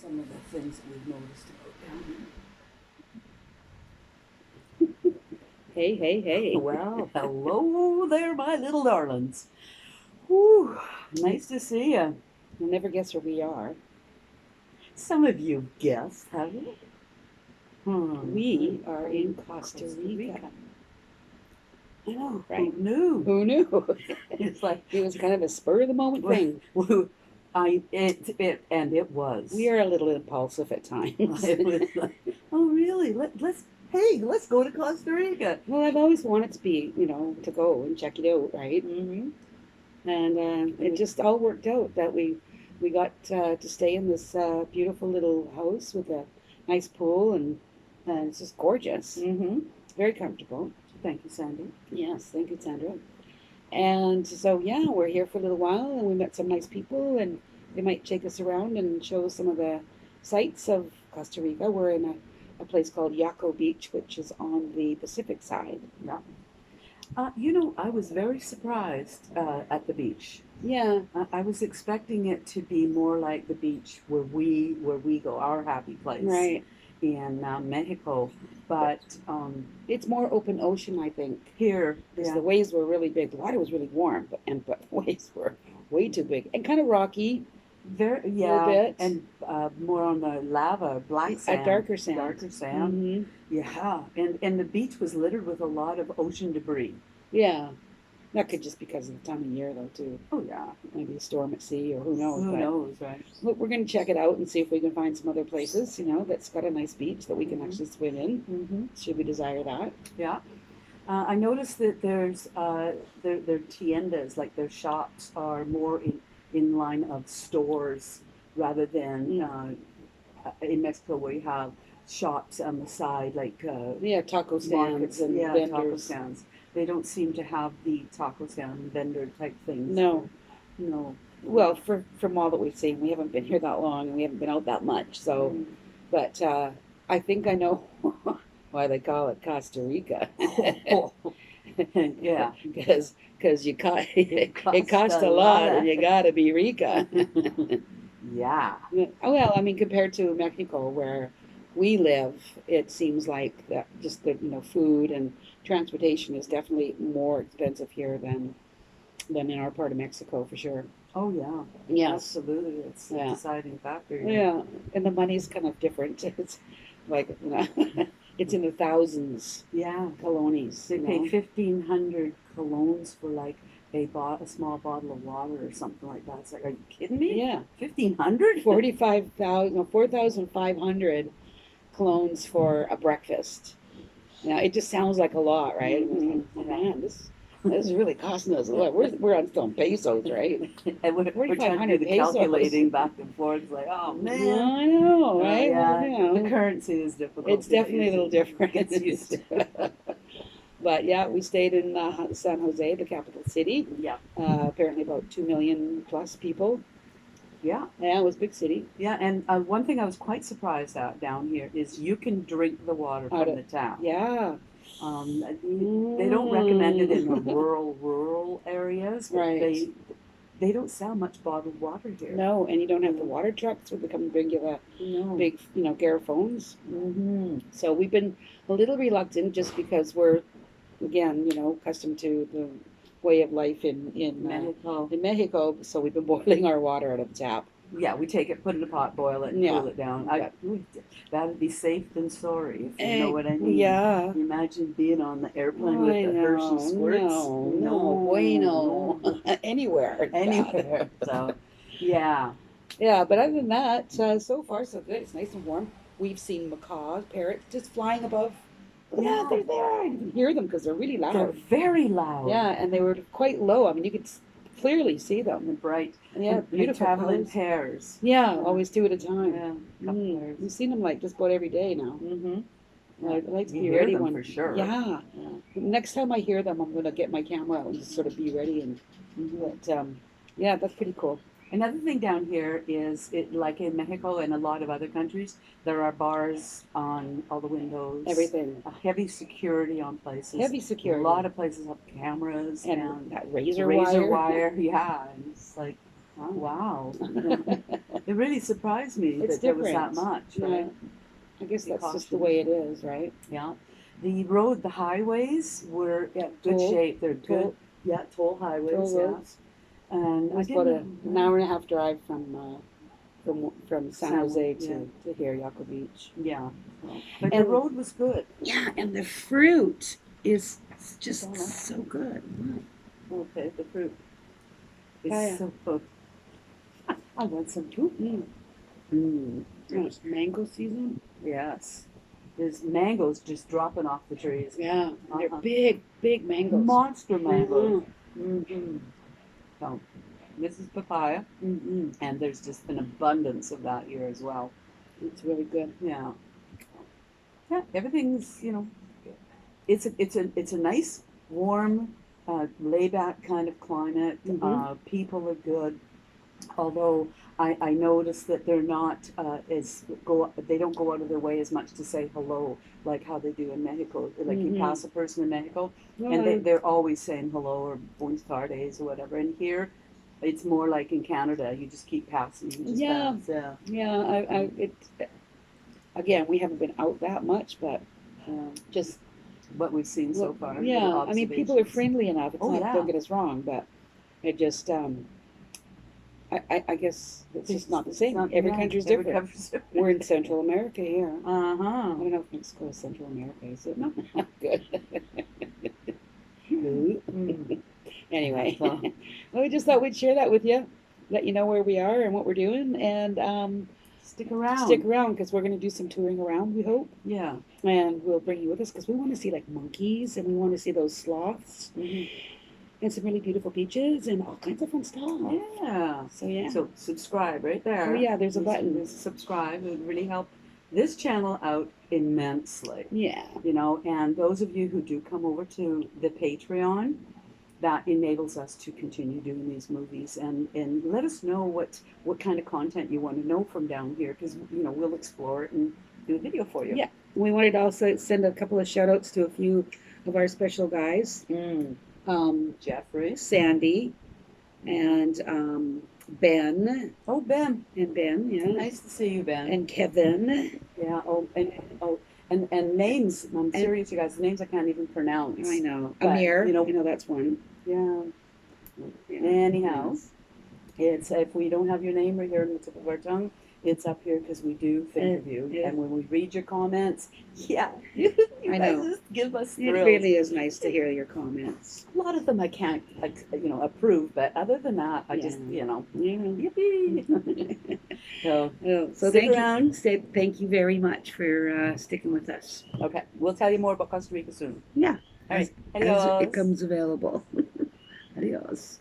some of the things that we've noticed about down Hey, hey, hey. here. Well, hello there, my little darlings. Whew, nice to see you. You'll never guess where we are. Some of you guessed, have you? We are in Costa Rica. I know, right? Who knew? Who knew? It's like It was kind of a spur of the moment thing. It was. We are a little impulsive at times. It was like, oh really? Let's go to Costa Rica. Well, I've always wanted to be, to go and check it out, right? Mm-hmm. And it just all worked out that we got to stay in this beautiful little house with a nice pool, and it's just gorgeous. Mm-hmm. Very comfortable. Thank you, Sandy. Yes, thank you, Sandra. And so, yeah, we're here for a little while, and we met some nice people, and they might take us around and show us some of the sights of Costa Rica. We're in a place called Yaco Beach, which is on the Pacific side. Yeah. I was very surprised at the beach. Yeah, I was expecting it to be more like the beach where we go, our happy place right. in Mexico, but It's more open ocean, I think, here, because yeah, the waves were really big. The water was really warm, but waves were way too big and kind of rocky, very, a little yeah, bit. and more on the lava, black A sand, darker sand. darker sand. Hmm. Yeah, and the beach was littered with a lot of ocean debris. Yeah, that could just because of the time of year, though, too. Oh yeah, Maybe a storm at sea, or who knows. who But knows, right? we're going to check it out and see if we can find some other places, that's got a nice beach that we can Mhm. actually swim in, Mm-hmm. should we desire that. Yeah. I noticed that there's their tiendas, like their shops, are more in line of stores rather than in Mexico where you have shops on the side, like Yeah, taco stands markets, and yeah, taco vendors. stands. They don't seem to have the taco stand vendor type things. No. No. Well, from all that we've seen, we haven't been here that long and we haven't been out that much. So, Mm. but I think I know why they call it Costa Rica. Yeah. Because it costs costs a a lot, lot. and you gotta be Rica. Yeah. Well, I mean, compared to Mexico, where we live, it seems like that just the food and transportation is definitely more expensive here than in our part of Mexico for sure. Oh yeah. Yes, Absolutely. It's a yeah, deciding factor. yeah, and the money's kind of different. It's like it's in the thousands Yeah. colonies. They pay 1,500 colones for like a small bottle of water or something like that. It's like, are you kidding me? Yeah, 1,500? 45,000, no, 4,500 clones for a breakfast. Now it just sounds like a lot, right? Mhm. Oh man, this is really costing us a lot. We're on still in pesos, right? And we're trying to do the 4,500 pesos. calculating back and forth. It's like, oh man. I know, right? Yeah, Well, the currency is difficult. it's to get definitely a little used to. different. Gets used to. But yeah, we stayed in San Jose, the capital city. Yeah, Apparently about 2 million plus people. yeah, Yeah, it was a big city. yeah. And one thing I was quite surprised at down here is you can drink the water Out from of the tap. Yeah, They don't recommend it in the rural areas, but right. they don't sell much bottled water here. No, and you don't have the water trucks where they come and bring you the No. big, garrafoons. Mm-hmm. So we've been a little reluctant just because we're, again, accustomed to the way of life Mexico. in Mexico. So we've been boiling our water out of the tap. Yeah, we take it, put it in a pot, boil it, and Yeah. cool it down. Yeah. That'd be safe than sorry, if you know what I mean. Yeah. Imagine being on the airplane I with the know, Hershey squirts. no, bueno. Anywhere. Anywhere. So, yeah. Yeah, but other than that, so far so good. It's nice and warm. We've seen macaws, parrots just flying above. Yeah, they're there. You can hear them because they're really They're loud. very loud. Yeah, and they were quite low. I mean, you could clearly see them. And bright. Yeah, And they beautiful travel in colors. pairs. Yeah, always two at a time. Yeah, couple pairs. We've seen them like just about every day now. Mm-hmm. I'd like to You be hear ready them one for sure. Yeah. Yeah. Next time I hear them, I'm gonna get my camera out and just sort of be ready. And but yeah, that's pretty cool. Another thing down here is like in Mexico and a lot of other countries, there are bars on all the windows. Everything. A heavy security on places. Heavy security. A lot of places have cameras And that razor razor wire. Yeah, and it's like, Wow. It really surprised me It's that there was that different. much, Yeah. right? I guess Be that's just the cautious. way it is, right? Yeah. The highways were in good Toll, shape. They're good. toll, Yeah, toll highways, toll yeah. roads. And It I was about didn't, an hour and a half drive from San Jose yeah, to here, Yaco Beach. yeah. But the And road was good. yeah, and the fruit is just Donut. so good. Okay, the fruit is Yeah, yeah. so good. I want some too. Mm. Mm. It's mango season. Yes. There's mangoes just dropping off the trees. Yeah, and they're Uh-huh. big, big mangoes. Monster mangoes. Mm-hmm. Mm-hmm. So, this is papaya, Mm-hmm. and there's just an abundance of that here as well. It's really good. Yeah. Yeah, everything's, it's a nice, warm, layback kind of climate. Mm-hmm. People are good. Although I notice that they're not they don't go out of their way as much to say hello like how they do in Mexico. Like you Mm-hmm. pass a person in Mexico, and Well, they're always saying hello or buenas tardes or whatever. And here, it's more like in Canada, you just keep passing. You just yeah, pass. Yeah. yeah. It again, we haven't been out that much, but just What we've seen so far, little yeah. I mean, people are observations. friendly enough. It's Oh not. yeah, Don't get us wrong, but it just I guess it's just not the same. Every country's every different. country's different. We're in Central America here. I Uh-huh. don't know if Mexico is Central America, is it? No. Good. Mm. Anyway, So, well, we just thought we'd share that with you, let you know where we are and what we're doing, and stick around. stick around because we're going to do some touring around, we hope, Yeah. and we'll bring you with us because we want to see like monkeys and we want to see those sloths Mhm. and some really beautiful beaches and all kinds of fun stuff. Yeah. So yeah. So subscribe right there. Oh yeah, there's a button. There's subscribe. It would really help this channel out immensely. Yeah. And those of you who do come over to the Patreon, that enables us to continue doing these movies and let us know what kind of content you want to know from down here because we'll explore it and do a video for you. Yeah. We wanted to also send a couple of shout outs to a few of our special guys. Jeffrey. Sandy and Ben. Oh, Ben. And Ben, yeah. Nice to see you, Ben. And Kevin. Yeah. And names. I'm serious, you guys. Names I can't even pronounce. I know. But, Amir. That's one. Yeah. Anyhow, it's if we don't have your name right here on the tip of our tongue, it's up here because we do think of you. Yeah. And when we read your comments, you I guys know. just give us thrills. It really is nice to hear your comments. A lot of them I can't, approve, but other than that, I just, Yeah. yippee. So So stick around. Thank you very much for sticking with us. Okay, we'll tell you more about Costa Rica soon. Yeah. All right. As Adios. it comes available. Adios.